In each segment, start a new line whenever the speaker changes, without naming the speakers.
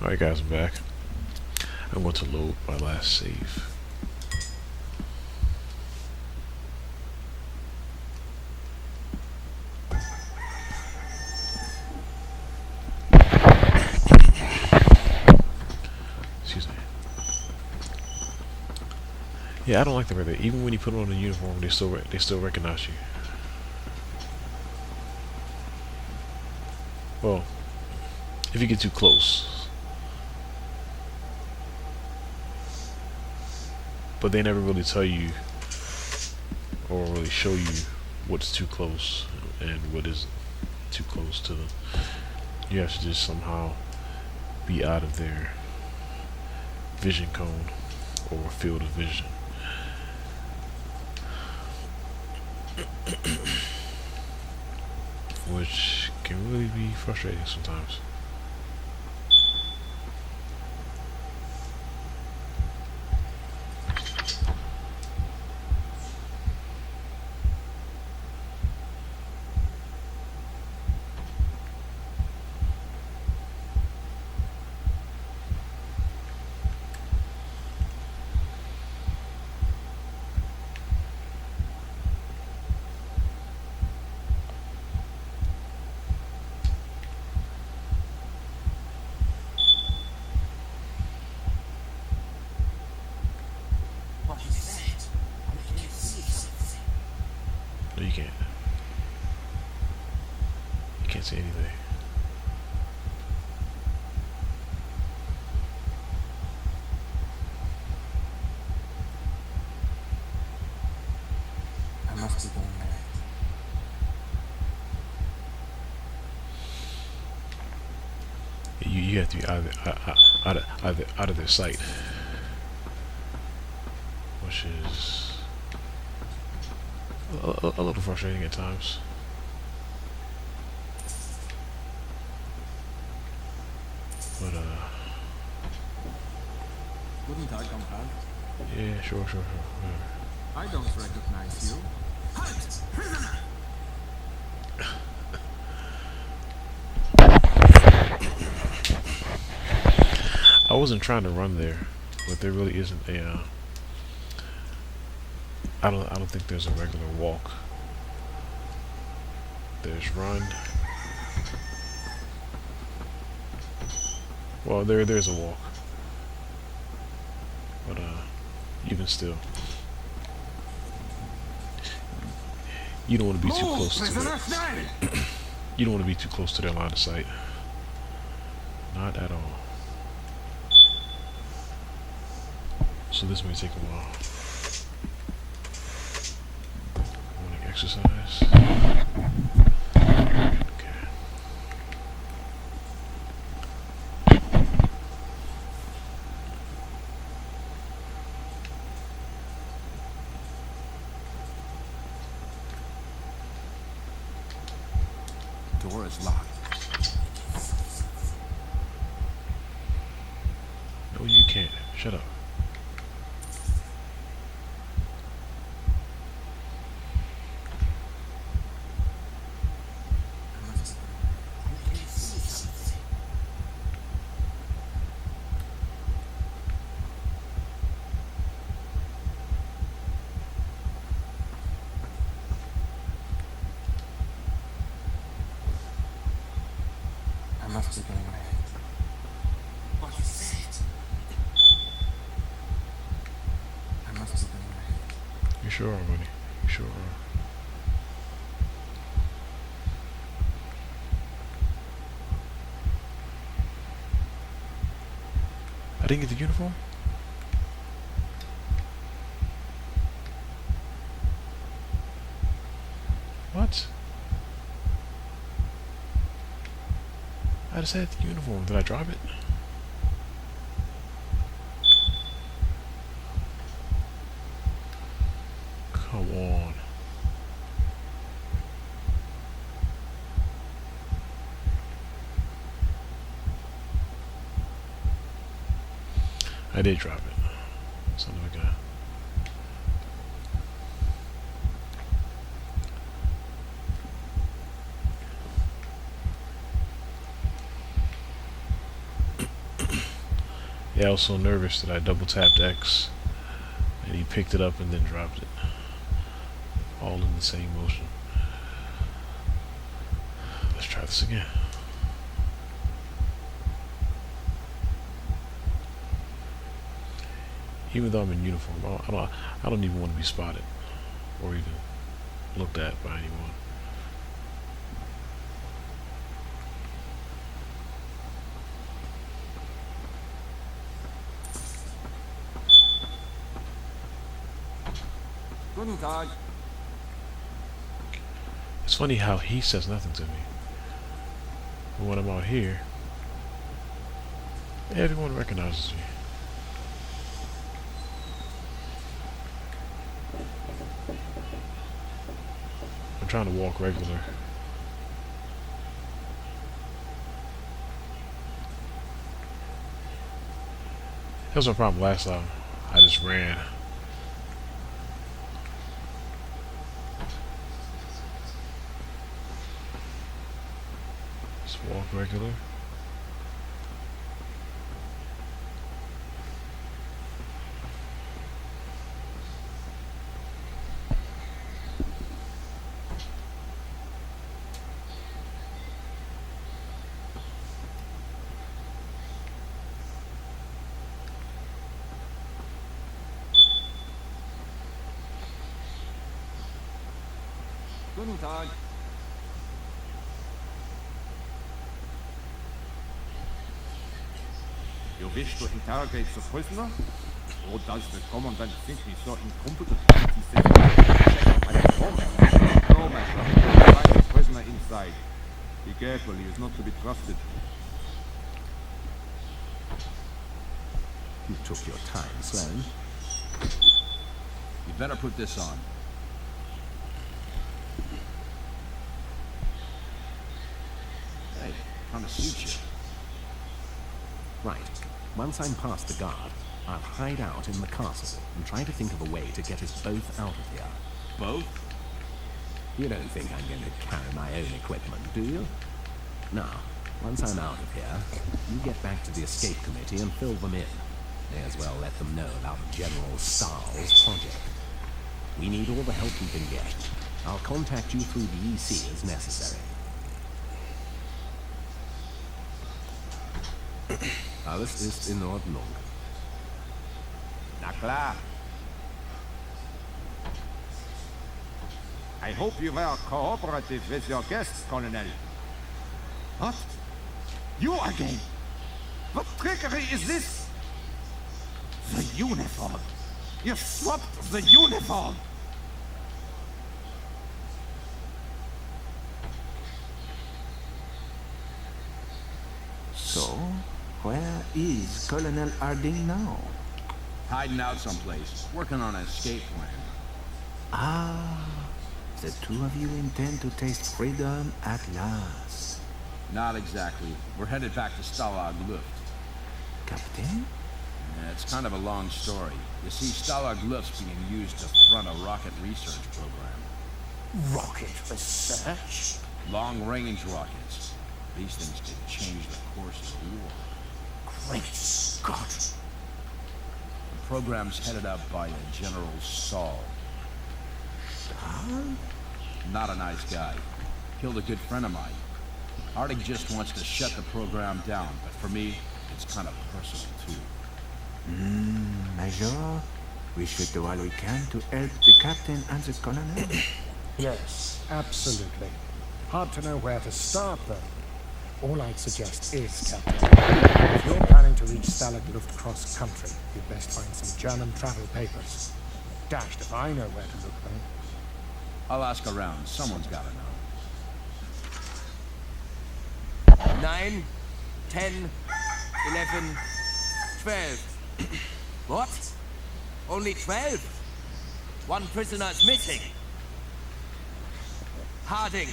Alright guys, I'm back. I'm going to load my last save. Excuse me. Yeah, I don't like the way that even when you put on a uniform, they still recognize you. Well, if you get too close. But they never really tell you or really show you what's too close and what is too close to them. You have to just somehow be out of their vision cone or field of vision. Which can really be frustrating sometimes. No, you can't. You can't see anything.
I must be going mad.
You have to be out of their sight, which is a little frustrating at times. But
Guten Tag, comrade.
yeah, sure. Whatever.
I don't recognize you. Halt! Prisoner!
I wasn't trying to run there, but there really isn't a. I don't think there's a regular walk. There's run. Well, there's a walk, but even still, you don't want to be too close to their, you don't want to be too close to their line of sight. Not at all. So this may take a while. Morning exercise. Okay.
Door is locked.
No, you can't. Shut up.
I must be going mad. What is it? I must be going mad.
You sure are, buddy. You sure are. I didn't get the uniform? What? I just had the uniform. Did I drop it? Come on. I did drop it. Son of a gun. Yeah, I was so nervous that I double tapped X, and he picked it up and then dropped it, all in the same motion. Let's try this again. Even though I'm in uniform, I don't even want to be spotted or even looked at by anyone.
Guten Tag.
It's funny how he says nothing to me, but when I'm out here, everyone recognizes me. I'm trying to walk regular. That was my problem last time. I just ran. Just walk regular.
Guten Tag.
You wish to interrogate the prisoner? Or does the commandant think me so incompetent that he says I No, my son. Find the prisoner inside. Be careful, he is not to be trusted.
You took your time, Sloane.
You better put this on. Hey, trying to suit you.
Right. Once I'm past the guard, I'll hide out in the castle and try to think of a way to get us both out of here.
Both?
You don't think I'm going to carry my own equipment, do you? Now, once I'm out of here, you get back to the escape committee and fill them in. May as well let them know about General Stahl's project. We need all the help we can get. I'll contact you through the EC as necessary. Alles ist in Ordnung.
Na klar. I hope you were cooperative with your guests, Colonel. What? You again? What trickery is this? The uniform. You swapped the uniform.
So, where is Colonel Harding now?
Hiding out someplace, working on an escape plan.
Ah, the two of you intend to taste freedom at last.
Not exactly. We're headed back to Stalag Luft.
Captain?
Yeah, it's kind of a long story. You see, Stalag Luft's being used to front a rocket research program.
Rocket research?
Long-range rockets. These things could change the course of the war.
Great Scott!
The program's headed up by a General Stahl.
Stahl?
Not a nice guy. Killed a good friend of mine. Harding just wants to shut the program down, but for me, it's kind of personal, too.
Major, we should do all we can to help the captain and the colonel.
Yes, absolutely. Hard to know where to start, though. All I'd suggest is, Captain, if you're planning to reach Stalag Luft cross country, you'd best find some German travel papers. Dashed if I know where to look, though.
I'll ask around. Someone's gotta know.
9, 10, 11, 12. What? Only 12? One prisoner's missing. Harding.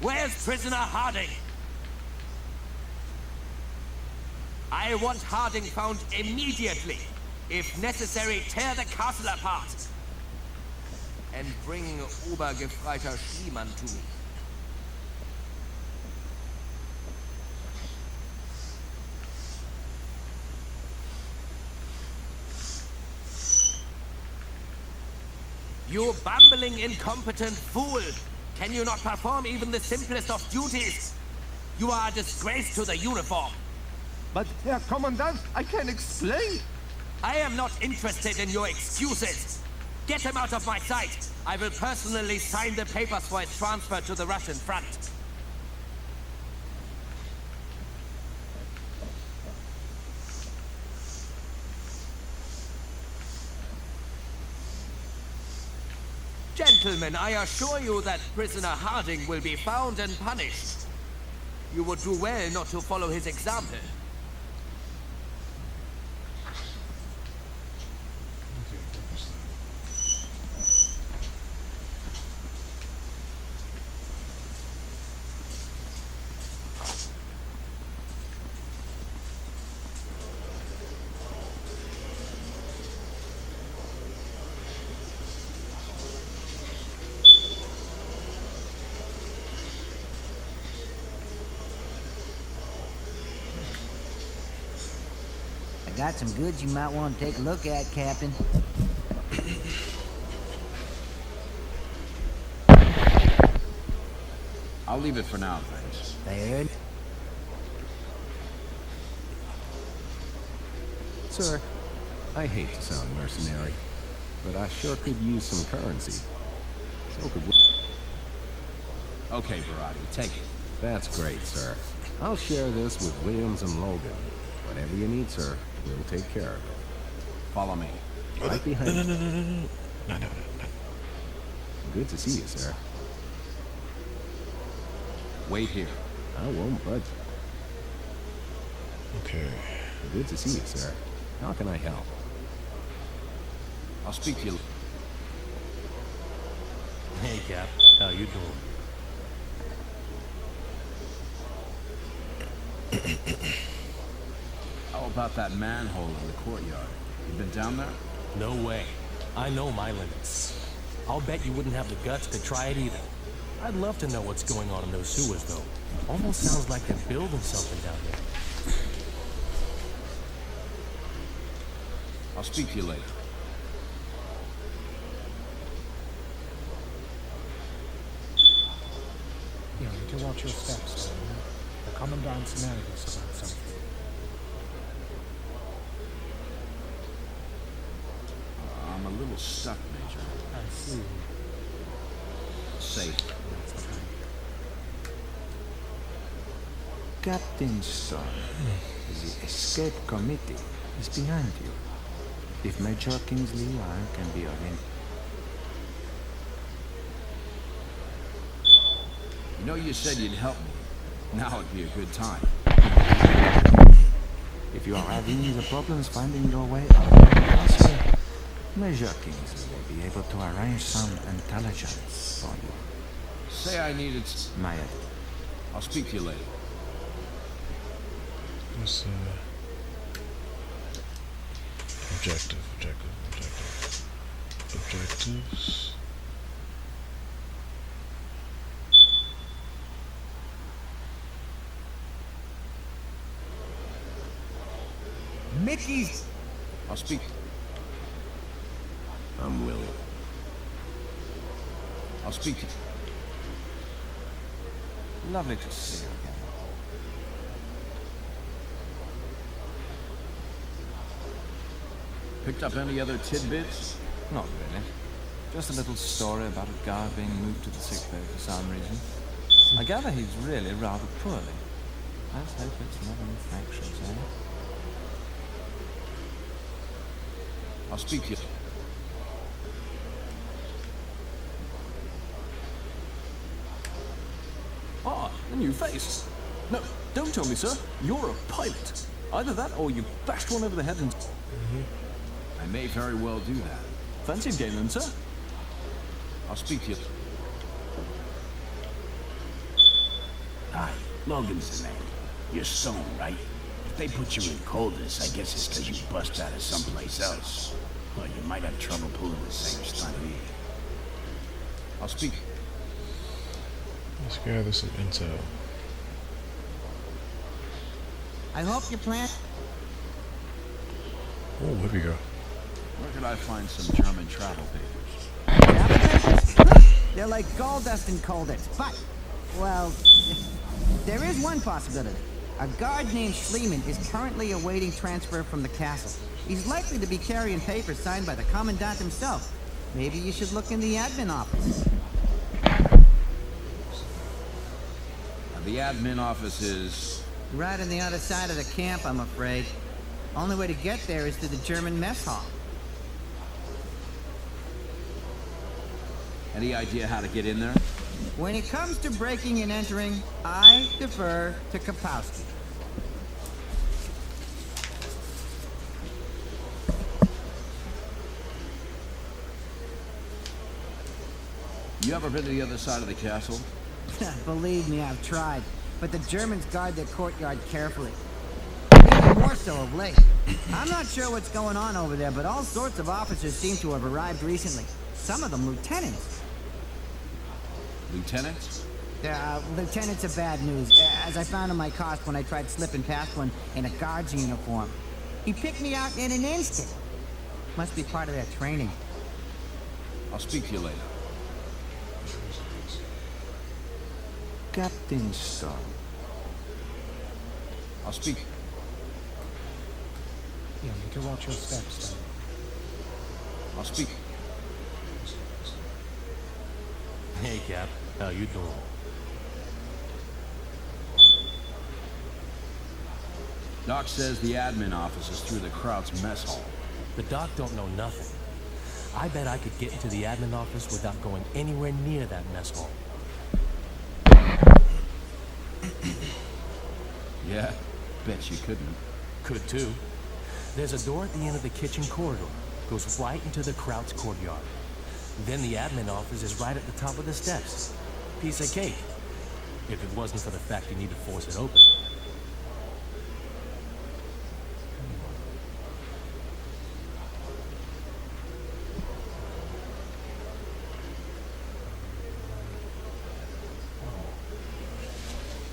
Where's prisoner Harding? I want Harding found immediately. If necessary, tear the castle apart. And bring Obergefreiter Schliemann to me. You bumbling, incompetent fool! Can you not perform even the simplest of duties? You are a disgrace to the uniform.
But, Herr Commandant, I can explain.
I am not interested in your excuses. Get him out of my sight. I will personally sign the papers for his transfer to the Russian front. Gentlemen, I assure you that prisoner Harding will be found and punished. You would do well not to follow his example.
I got some goods you might want to take a look at, Captain.
I'll leave it for now, thanks.
There.
Sir, I hate to sound mercenary, but I sure could use some currency. So could we.
Okay, Barati, take it.
That's great, sir. I'll share this with Williams and Logan. Whatever you need, sir, we'll take care of it.
Follow me.
Right behind you.
No.
Good to see you, sir.
Wait here.
I won't budge.
Okay.
Good to see you, sir. How can I help?
I'll speak to you.
Hey, Cap. How you doing?
How about that manhole in the courtyard? You been down there?
No way. I know my limits. I'll bet you wouldn't have the guts to try it either. I'd love to know what's going on in those sewers, though. Almost sounds like they're building something down there.
I'll speak to you later.
You need to watch your steps, man. The Commandant's nervous about something.
I'm a little stuck, Major.
I see.
Safe.
Captain Stone, the escape committee is behind you. If Major Kingsley can be of in.
You know you said you'd help me. Now would be a good time.
If you are having the problems finding your way out of the castle, Major Kingsley will be able to arrange some intelligence for you.
Say I needed...
Maya.
I'll speak to you later.
What's objectives.
Mickey's...
I'll speak...
I'm willing.
I'll speak to you.
Lovely to see you again.
Picked up any other tidbits?
Not really. Just a little story about a guy being moved to the sick bay for some reason. I gather he's really rather poorly. Let's hope it's not infectious, eh?
I'll speak to you.
Ah, a new face. No, don't tell me, sir. You're a pilot. Either that or you bashed one over the head and...
I may very well do that.
Fancy a game then, sir?
I'll speak to you.
Hi, Logan's the name. You're Stone, right? If they put you in Coldus, I guess it's because you bust out of someplace else. Well, you might have trouble pulling the same stunt here.
I'll speak.
Let's gather some intel.
I hope you plan.
Oh, here we go.
Where could I find some German travel papers?
Yep, They're like gold dust in Colditz. But, well, there is one possibility. A guard named Schliemann is currently awaiting transfer from the castle. He's likely to be carrying papers signed by the Commandant himself. Maybe you should look in the admin office.
The admin office is...
Right on the other side of the camp, I'm afraid. Only way to get there is through the German mess hall.
Any idea how to get in there?
When it comes to breaking and entering, I defer to Kapowski.
You ever been to the other side of the castle?
Believe me, I've tried. But the Germans guard their courtyard carefully. Even more so of late. I'm not sure what's going on over there, but all sorts of officers seem to have arrived recently. Some of them lieutenants.
Lieutenants?
Lieutenants are bad news, as I found in my cost when I tried slipping past one in a guard's uniform. He picked me out in an instant. Must be part of their training.
I'll speak to you later.
Captain Storm.
I'll speak.
You need to watch your steps, then.
I'll speak.
Hey, Cap. How you doing?
Doc says the admin office is through the Kraut's mess hall.
The doc don't know nothing. I bet I could get into the admin office without going anywhere near that mess hall.
Yeah, bet you couldn't.
Could too. There's a door at the end of the kitchen corridor. Goes right into the Kraut's courtyard. Then the admin office is right at the top of the steps. Piece of cake. If it wasn't for the fact you need to force it open.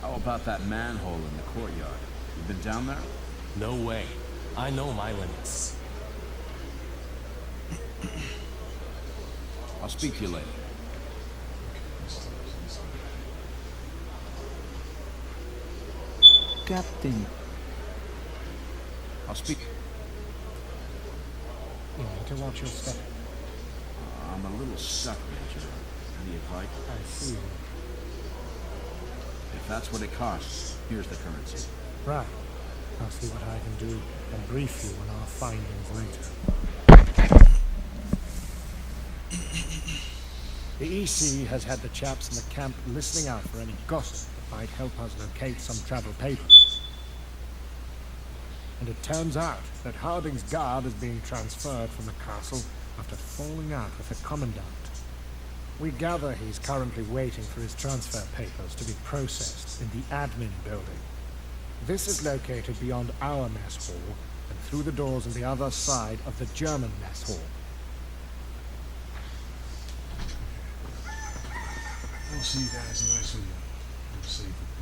How about that manhole in the courtyard? You been down there?
No way. I know my limits.
I'll speak to you later.
Captain.
I'll speak.
You need to watch your step.
I'm a little stuck, Major. Any advice?
I see.
If that's what it costs, here's the currency.
Right. I'll see what I can do and brief you on our findings later. The EC has had the chaps in the camp listening out for any gossip that might help us locate some travel papers. And it turns out that Harding's guard is being transferred from the castle after falling out with the Commandant. We gather he's currently waiting for his transfer papers to be processed in the admin building. This is located beyond our mess hall and through the doors on the other side of the German mess hall.
I'll see you guys in the next video. Have a safe one.